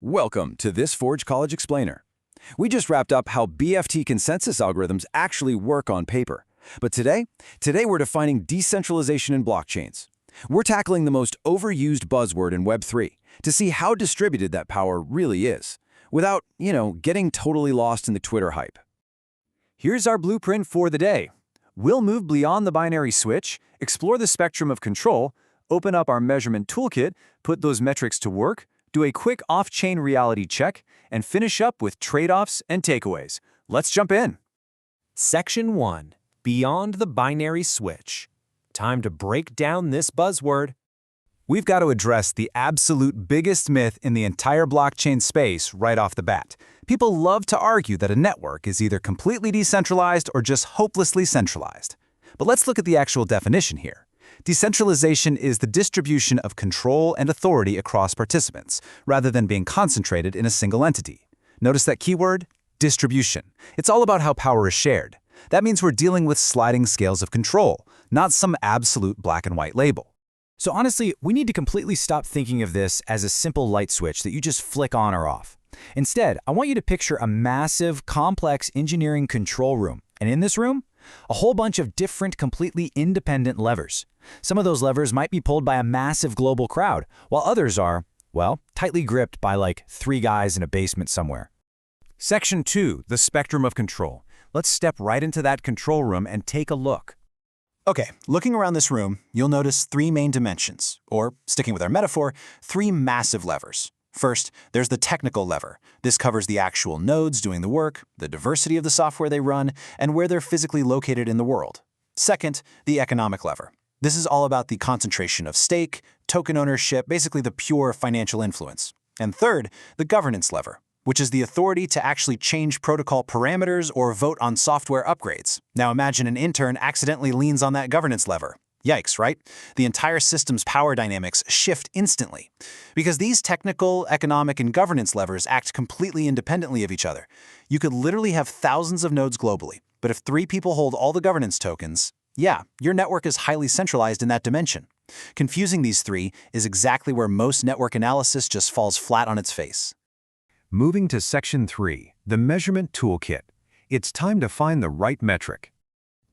Welcome to this Forge College Explainer. We just wrapped up how BFT consensus algorithms actually work on paper. But today we're defining decentralization in blockchains. We're tackling the most overused buzzword in Web3 to see how distributed that power really is, without, getting totally lost in the Twitter hype. Here's our blueprint for the day. We'll move beyond the binary switch, explore the spectrum of control, open up our measurement toolkit, put those metrics to work, do a quick off-chain reality check, and finish up with trade-offs and takeaways. Let's jump in. Section 1. Beyond the binary switch. Time to break down this buzzword. We've got to address the absolute biggest myth in the entire blockchain space right off the bat. People love to argue that a network is either completely decentralized or just hopelessly centralized. But let's look at the actual definition here. Decentralization is the distribution of control and authority across participants, rather than being concentrated in a single entity. Notice that keyword? Distribution. It's all about how power is shared. That means we're dealing with sliding scales of control, not some absolute black and white label. So honestly, we need to completely stop thinking of this as a simple light switch that you just flick on or off. Instead, I want you to picture a massive, complex engineering control room. And in this room, a whole bunch of different, completely independent levers. Some of those levers might be pulled by a massive global crowd, while others are, well, tightly gripped by like 3 guys in a basement somewhere. Section 2, the spectrum of control. Let's step right into that control room and take a look. Okay, looking around this room, you'll notice 3 main dimensions, or, sticking with our metaphor, 3 massive levers. First, there's the technical lever. This covers the actual nodes doing the work, the diversity of the software they run, and where they're physically located in the world. Second, the economic lever. This is all about the concentration of stake, token ownership, basically the pure financial influence. And third, the governance lever, which is the authority to actually change protocol parameters or vote on software upgrades. Now imagine an intern accidentally leans on that governance lever. Yikes, right? The entire system's power dynamics shift instantly. Because these technical, economic, and governance levers act completely independently of each other. You could literally have thousands of nodes globally, but if 3 people hold all the governance tokens, yeah, your network is highly centralized in that dimension. Confusing these 3 is exactly where most network analysis just falls flat on its face. Moving to Section 3, the measurement toolkit. It's time to find the right metric.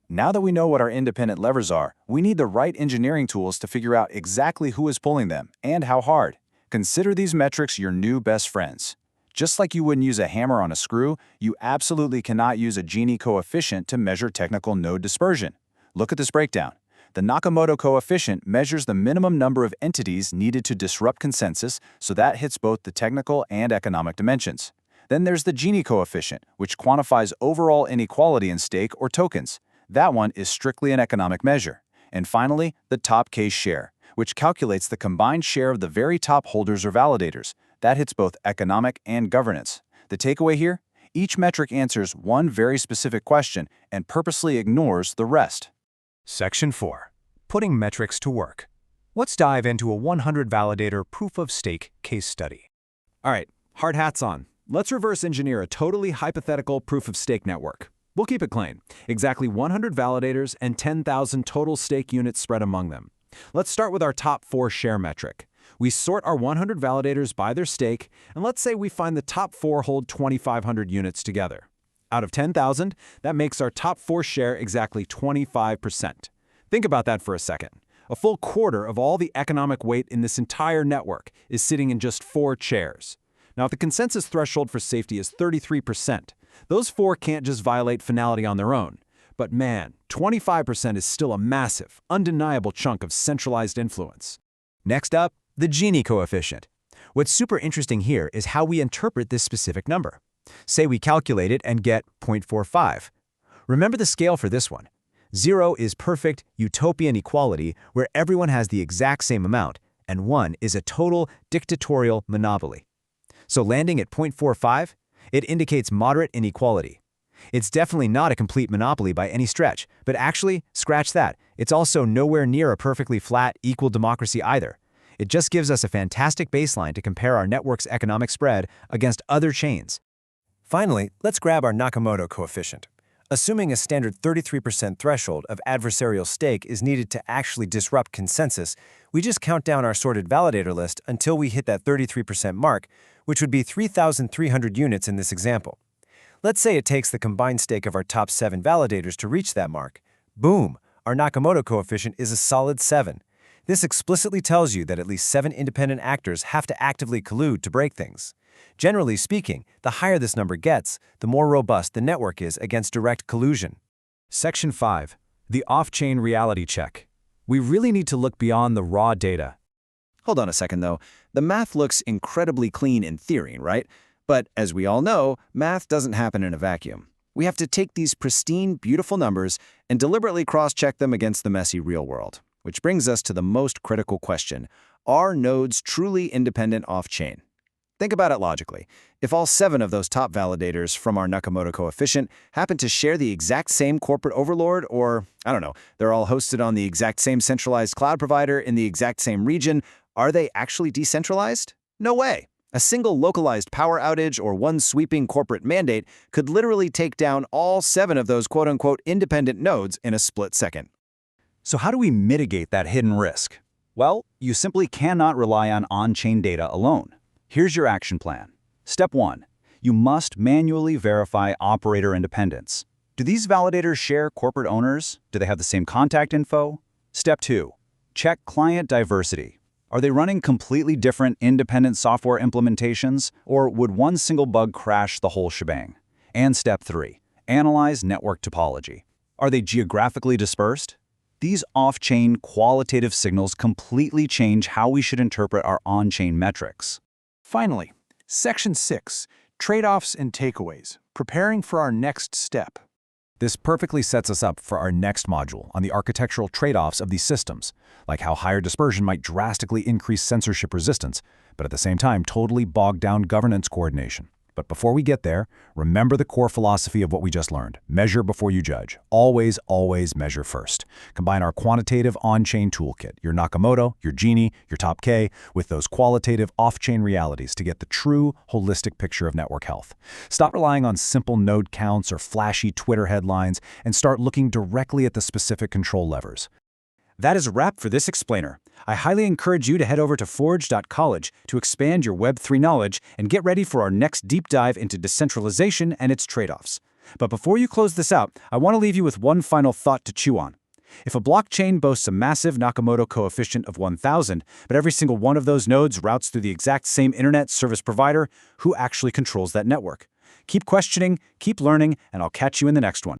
Now that we know what our independent levers are, we need the right engineering tools to figure out exactly who is pulling them and how hard. Consider these metrics your new best friends. Just like you wouldn't use a hammer on a screw, you absolutely cannot use a Gini coefficient to measure technical node dispersion. Look at this breakdown. The Nakamoto coefficient measures the minimum number of entities needed to disrupt consensus, so that hits both the technical and economic dimensions. Then there's the Gini coefficient, which quantifies overall inequality in stake or tokens. That one is strictly an economic measure. And finally, the top case share, which calculates the combined share of the very top holders or validators. That hits both economic and governance. The takeaway here? Each metric answers one very specific question and purposely ignores the rest. Section 4. Putting metrics to work. Let's dive into a 100 validator proof-of-stake case study. All right, hard hats on. Let's reverse engineer a totally hypothetical proof-of-stake network. We'll keep it clean. Exactly 100 validators and 10,000 total stake units spread among them. Let's start with our top 4 share metric. We sort our 100 validators by their stake, and let's say we find the top 4 hold 2,500 units together. Out of 10,000, that makes our top 4 share exactly 25%. Think about that for a second. A full quarter of all the economic weight in this entire network is sitting in just 4 chairs. Now, if the consensus threshold for safety is 33%, those 4 can't just violate finality on their own. But man, 25% is still a massive, undeniable chunk of centralized influence. Next up, the Gini coefficient. What's super interesting here is how we interpret this specific number. Say we calculate it and get 0.45. Remember the scale for this one. 0 is perfect utopian equality where everyone has the exact same amount, and 1 is a total dictatorial monopoly. So landing at 0.45, it indicates moderate inequality. It's definitely not a complete monopoly by any stretch, but actually, scratch that, it's also nowhere near a perfectly flat, equal democracy either. It just gives us a fantastic baseline to compare our network's economic spread against other chains. Finally, let's grab our Nakamoto coefficient. Assuming a standard 33% threshold of adversarial stake is needed to actually disrupt consensus, we just count down our sorted validator list until we hit that 33% mark, which would be 3,300 units in this example. Let's say it takes the combined stake of our top 7 validators to reach that mark. Boom! Our Nakamoto coefficient is a solid 7. This explicitly tells you that at least 7 independent actors have to actively collude to break things. Generally speaking, the higher this number gets, the more robust the network is against direct collusion. Section 5. The off-chain reality check. We really need to look beyond the raw data. Hold on a second, though. The math looks incredibly clean in theory, right? But as we all know, math doesn't happen in a vacuum. We have to take these pristine, beautiful numbers and deliberately cross-check them against the messy real world. Which brings us to the most critical question. Are nodes truly independent off-chain? Think about it logically. If all 7 of those top validators from our Nakamoto coefficient happen to share the exact same corporate overlord, or, I don't know, they're all hosted on the exact same centralized cloud provider in the exact same region, are they actually decentralized? No way. A single localized power outage or one sweeping corporate mandate could literally take down all 7 of those quote-unquote independent nodes in a split second. So how do we mitigate that hidden risk? Well, you simply cannot rely on on-chain data alone. Here's your action plan. Step 1. You must manually verify operator independence. Do these validators share corporate owners? Do they have the same contact info? Step 2. Check client diversity. Are they running completely different independent software implementations, or would one single bug crash the whole shebang? And Step 3. Analyze network topology. Are they geographically dispersed? These off-chain qualitative signals completely change how we should interpret our on-chain metrics. Finally, Section 6, Trade-offs and Takeaways, preparing for our next step. This perfectly sets us up for our next module on the architectural trade-offs of these systems, like how higher dispersion might drastically increase censorship resistance, but at the same time totally bog down governance coordination. But before we get there, remember the core philosophy of what we just learned. Measure before you judge. Always, always measure first. Combine our quantitative on-chain toolkit, your Nakamoto, your Gini, your Top K, with those qualitative off-chain realities to get the true, holistic picture of network health. Stop relying on simple node counts or flashy Twitter headlines and start looking directly at the specific control levers. That is a wrap for this explainer. I highly encourage you to head over to forge.college to expand your Web3 knowledge and get ready for our next deep dive into decentralization and its trade-offs. But before you close this out, I want to leave you with one final thought to chew on. If a blockchain boasts a massive Nakamoto coefficient of 1,000, but every single one of those nodes routes through the exact same internet service provider, who actually controls that network? Keep questioning, keep learning, and I'll catch you in the next one.